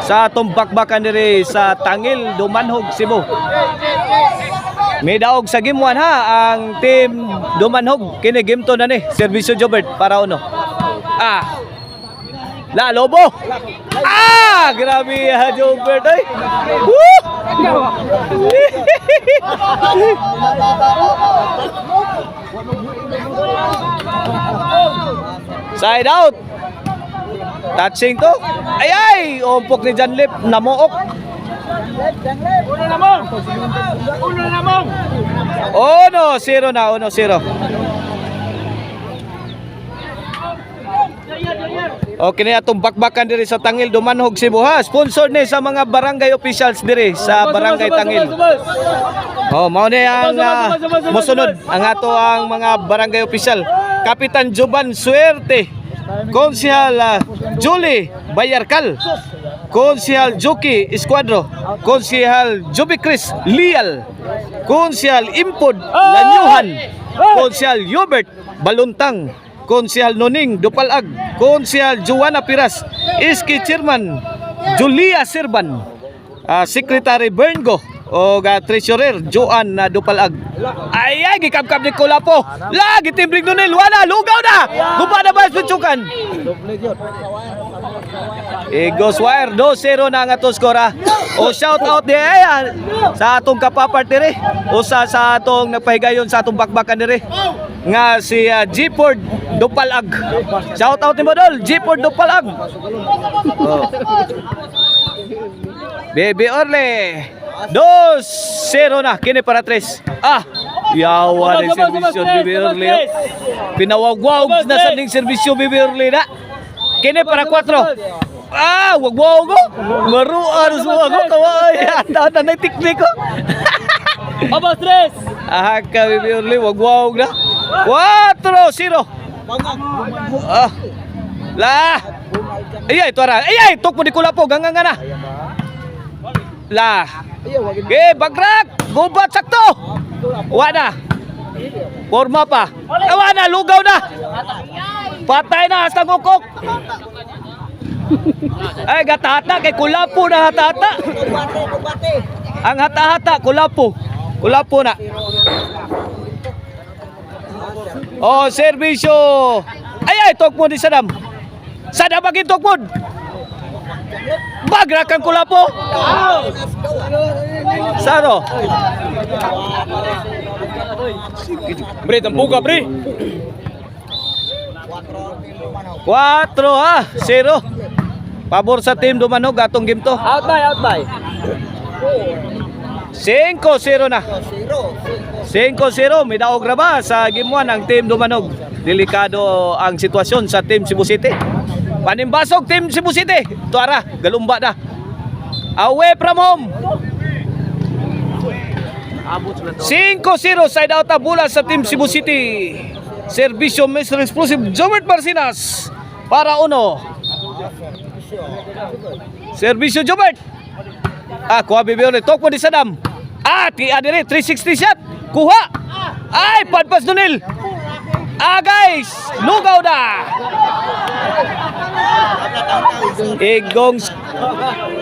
sa atong bakbakan diri sa Tangil, Dumanhog, Cebu. May daog sa game 1 ha, ang team Dumanhog. Kini game 2 na ni, Servisyo Jobert para uno. La Lobo. Grabe ha Jobert ay. Woo! Side out. Touching to. Ay, umpok ni Janlip, namuok. Uno na mong. 1-0 na, 1-0. Okay na atong bakbakan diri sa Tangil, Dumanhog, Cebu ha. Sponsor ni sa mga barangay officials diri sa barangay Tangil. Mao ni ang mosunod ang ato ang mga barangay official. Kapitan Joban Suerte, Konsehal Julie Bayarkal, Konsehal Joki Escuadro, Konsehal Joby Chris Lial, Konsehal Impod Lanyuhan, Konsehal Hubert Baluntang, Konsehal Noning Dupalag, Konsehal Juana Piras, Iski Chairman Julia Sirban, Secretary Berngo o Treasurer Joan Dupalag. Ay gikapkap ni Kulapo. Lagi timbring Nonel, wala lugaw na. Gupa na ba suntukan? Egos wire 2-0 na ang atong skora. O shout out di sa atong kapapartner o sa atong nagpahigayon sa atong bakbakan dire nga si G-Ford Dupalag. Shout out ni Modol G-Ford Dupalag. Baby Orle 2-0 na kini para 3. Yawa ng serbisyo Baby Orle. Pinawagwag na sa ning serbisyo Baby Orle na. Kini para 4. Wag-wag ko. Maruan suwa ko kaway. Ata na tiknik ko. Abas 3. Ka Baby Orle wag-wag na. 4-0. Lah. Ayay tuara. Ayay tok mo di Kulapo gangan na. Lah. Bagrak. Gubat sakto. Wala. Forma pa. Wala lugaw na. Patay na hasta ngukok. Ay gata-hata kay Kulapo na hata-hata. Ang hata-hata Kulapo. Kulapo na. Serbisyo. Ay tokmo di Sadam. Sadam bagi tokmo. Bagrakan Kulapo. Saro. Bre, tampuga bre. 4-0. Pabor sa team Dumanhog atong game to. Out by. 5-0 na. 5-0 may daog ra ba sa game 1 ang team Dumanhog. Delikado ang sitwasyon sa team Cebu City. Panimbasog team Cebu City. Tuara, galumba na. Away from home. 5-0 side out bola sa team Cebu City. Serbisyo Mr. Explosive Jobert Marcinas para uno. Serbisyo Jobert. Kuha Baby Orle. Tok mo di Sadam. Tiya dire 360 shot. Kuha. Ay padpas Nonel. Guys, lugaw na.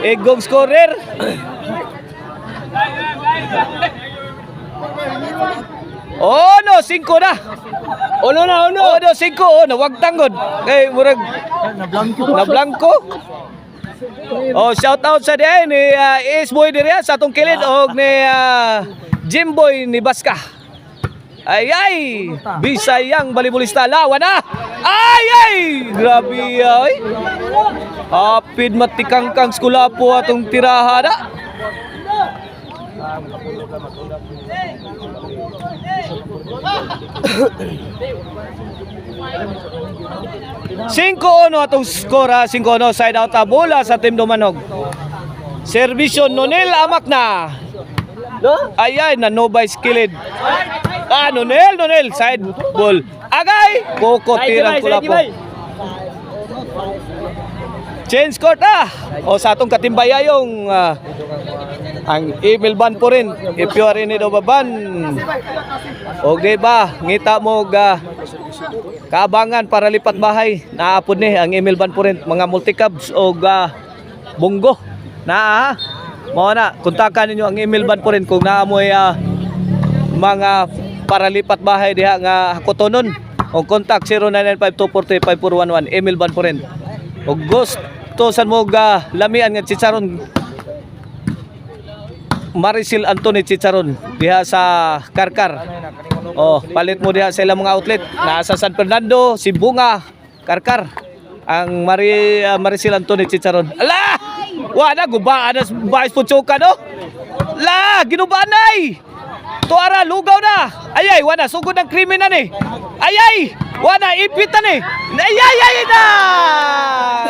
Egong scorer. No, 5 na. No, 5. Nawag tanggod. Kay murag na blanco. Shout out sa diay ni Isboy diri sa atong kilid og ni Jimboy ni Baska. Ay, Bisayang balibulista lawan na. Grabe ay. Hapid matikangkang Kulapo atong tirahada. Cinco atong skora, 5-0 side out bola sa team Dumanhog. Serbisyo Nonel amak na. Ayay na nobay skilled. Nonel side ball. Agay Koko tirang Kulapo. Change court sa atong katimbaya yung ang Emil Ban po rin. If you are in need of a ban, diba ngita mo kaabangan para lipat bahay, naapod ni ang Emil Ban po rin mga multicabs o bunggo Na mao na kontakan ninyo ang email ban po rin kung naamoy mga paralipat bahay diha nga hakotonon. O contact 0995-240-5411. Email ban po rin. O gusto san mo lamian nga chicharon Maricel Anthony Chicharon diha sa Karkar. Oh, palit mo diha sa ilang mga outlet. Nasa San Fernando, Sibunga, Karkar. Ang Maricel Anthony Chicharon. Ala! Wala gubaan na Vice Puchoka no? La, ginubaan ay. Tuara lugaw na. Ayay, wala sugod ng krimen na ni. Ayay! Wala ipit na ni. Ayay na.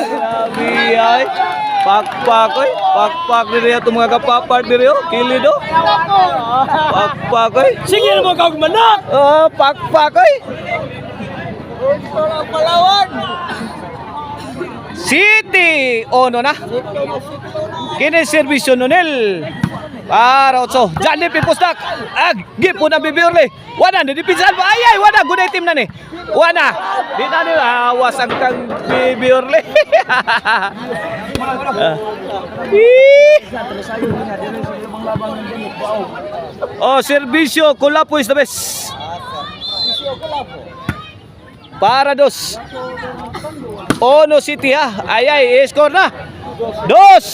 Grabe ay. Pakpak oy. Pakpak diri ato mga kapapar diri oh. Kilid oh. Pakpak oy. Sige na mo kag manak. Oh, pakpak oy. Palawan. City ono na. Kini serbisyo nunel. Para otso. Janip ipustak. Gipo na bibiorle. Wana ni dipinsan ba? Ay wana good team na ni. Wana. Di na ni awas ang kang bibiorle. Oh, serbisyo Kulapo is the best. Para dos. Ono City ha. Ay, score na. Dos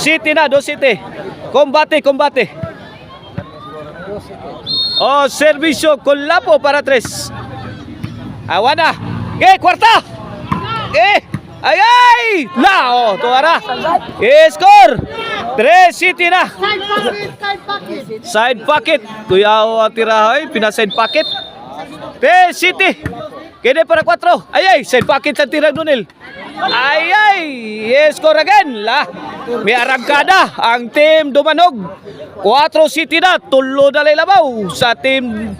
City na, dos City. Combate. Oh, serbisyo Kulapo para tres. Awana. Kwarta. Ay! La, oh, tuara. Score. 3 City na. Side pocket. Kuya tirahoy, pina-side pocket. 3 City. Kede para 4. Ay, side pocket sa tirang Nunel. Ay, score again. La, may arangkada ang team Dumanog. 4 City na, tulo na labaw sa team.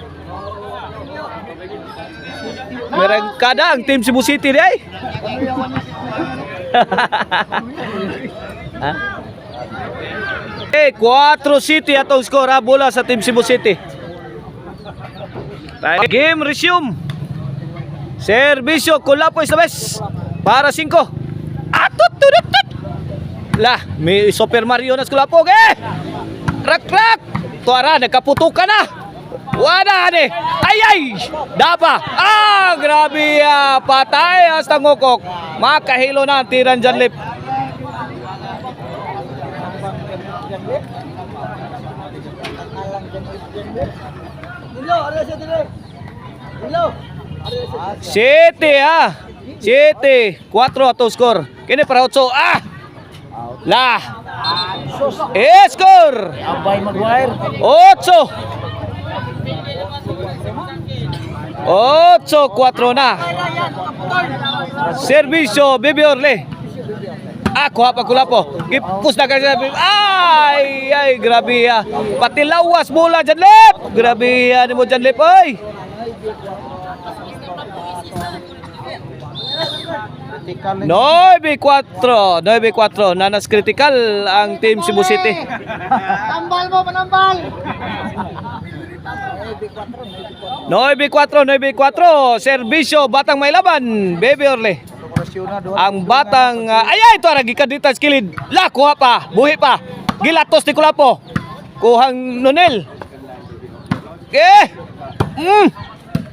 May arangkada ang team Cebu City di ay. 4 City atong score bola sa team Cebu City. Game resume. Serbisyo Kulapo is the best. Para 5. Atut. Lah, may Super Mario na Kulapo. Rak. Tuara nagkaputukan na. Wala ni. Ay. Dapa. Grabe patay hasta ngokok. Makahilo na ang tiran dyan lip. City City 4 atong score. Kini para 8. Lah. Score. Abay Maguire. 8. 8-4 na. Serbisyo Bibi Orle. Kuha pa Kulapo. Gipus na kasi. Ay, grabe pati lawas bola dyan, Lep. Grabe ni mo dyan, Lep, oy. Noy 4 nanas critical ang team Cebu City. Tambal mo, panambal. 9-4 serbisyo Batang May Laban, Baby Orle. Ang batang ito ara gikaditas kilid. La kuha pa, buhi pa. Gilatos ni Kulapo. Kuhang Nunel.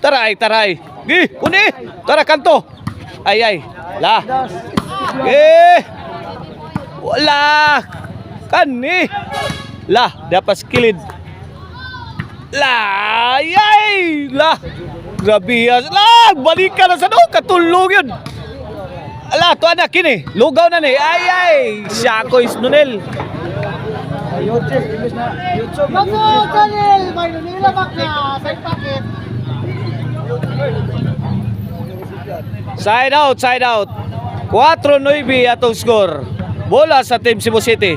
Taray. Gi, uni. Tara kanto. Ay. La. Wala. Kani. La, dapat kilid. La, grabe la, balikan na sa katulog yun. Ala, to anak kini, lugaw na ni. Ay, Siako is Nunel. Nunel, may Nunel bak na sa paket. Side out. 4-9 atong score. Bola sa team Cebu City.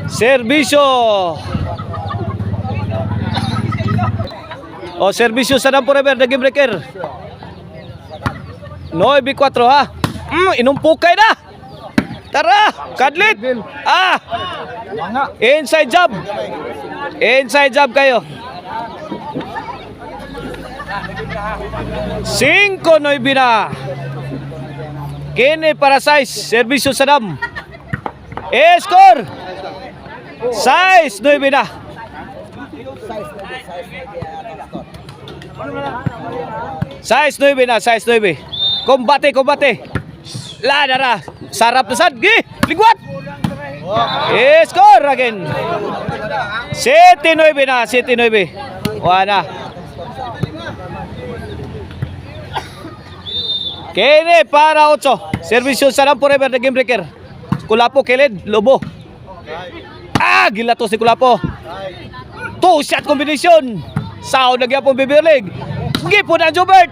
Serbisyo. Serbisyo sa Dampo River, the game breaker. 9-4 ha. Inumpukay na. Tara, kadlit. Inside job kayo. 5-9 na. Kini para size, serbisyo sa Dam. Score! Size 9 na. Size 9 na, size 9. Kombate, kombate. Ladara. Sarap na sad. Gi! Ligwat! Score again. 7-9 na, 7-9. Wala. Kene para 8. Servisyo sa lang forever na game breaker. Kulapo, Keled, Lobo. Gila to si Kulapo. Two shot combination. Sao nagyapong bibirlig. Gipo na Jobert.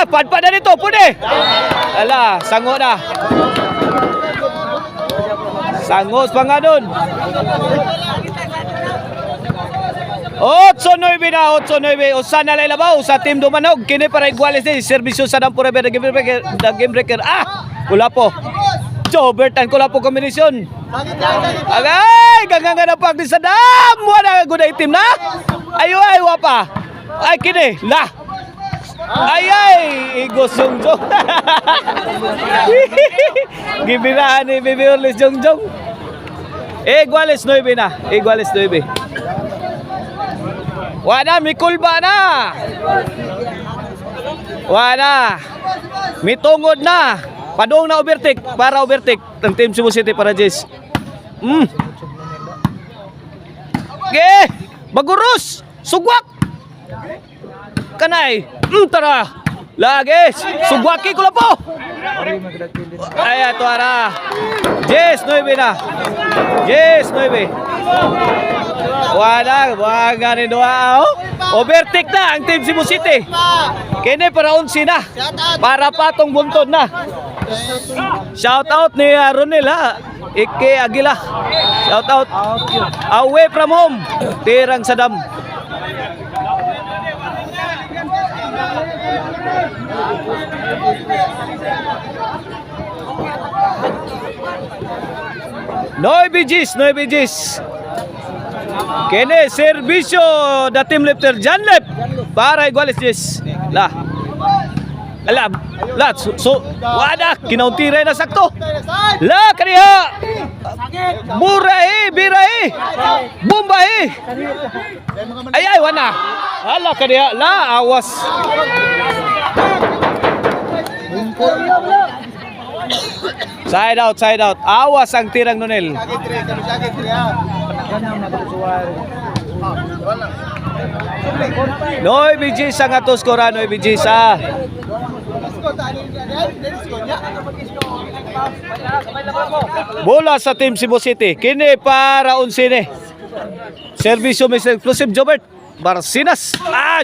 Padpad na dito, pwede. Ala, sango na. Sangos pa nga dun. 8-9 na, 8-9. Usa na labaw sa Team Dumanog. Kini para iguales din. Servisyo sa Dam Forever na game breaker. Kulapo. Jobert and Kulapo kombinasyon. Agay! Ganganga na pag sa Dam. Wala guna itim na. Ay, wapa. Ay, kini. La. Ay, igosong-jong. Gibirahan ni Bibi Orlis Jongjong. Iguales 9 na. Iguales 9. Wala, mikulba na. Wala. Mitungod na. Padung na overtake. Para overtake. Ang Team Cebu City para Jess. Bagurus. Sugwak. Kanay. Tara. Lagi. Sugwaki ko lang po. Ay, ito ara. Jess 9 na. Jess 9. Wala rin doa. Overtake na ang Team Cebu City. Kini para 11 na. Para patong buntod na. Shout out ni Ronel ha. Ike Aguila. Shout out. Away from home. Tirang sa Dam. Noy BGs. Kene servisyo da team lifter John Lep para iguales Jess. La. Wada kinauntiray na sakto. La kaniha. Birahi. Bumbahi. Ay wana. Ala kaniha la awas. Side out. Awas ang tirang Nonel. Noy BG sa ngatos ko ra Noy BG sa. Bola sa Team Cebu City. Kini para 11. Servisyo Mr. Exclusive Jobert. Barsinas.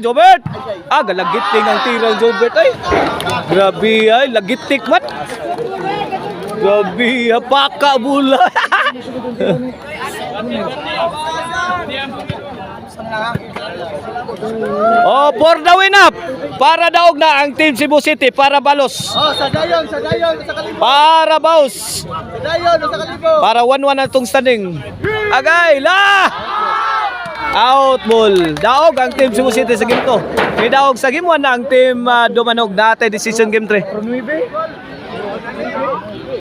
Jobert. Galagiting ang tirang Jobert ay. Grabe ay, lagitik man. Grabe, paka bola. For the win up. Para daog na ang Team Cebu City para balos. Sa dayon sa kalibo. Para baus. Sa dayon sa kalibo. Para 1-1 na itong standing. Agay, la! Out ball. Daog ang Team Cebu City sa game 2. May daog sa game 1 na ang Team Dumanog na decision game 3.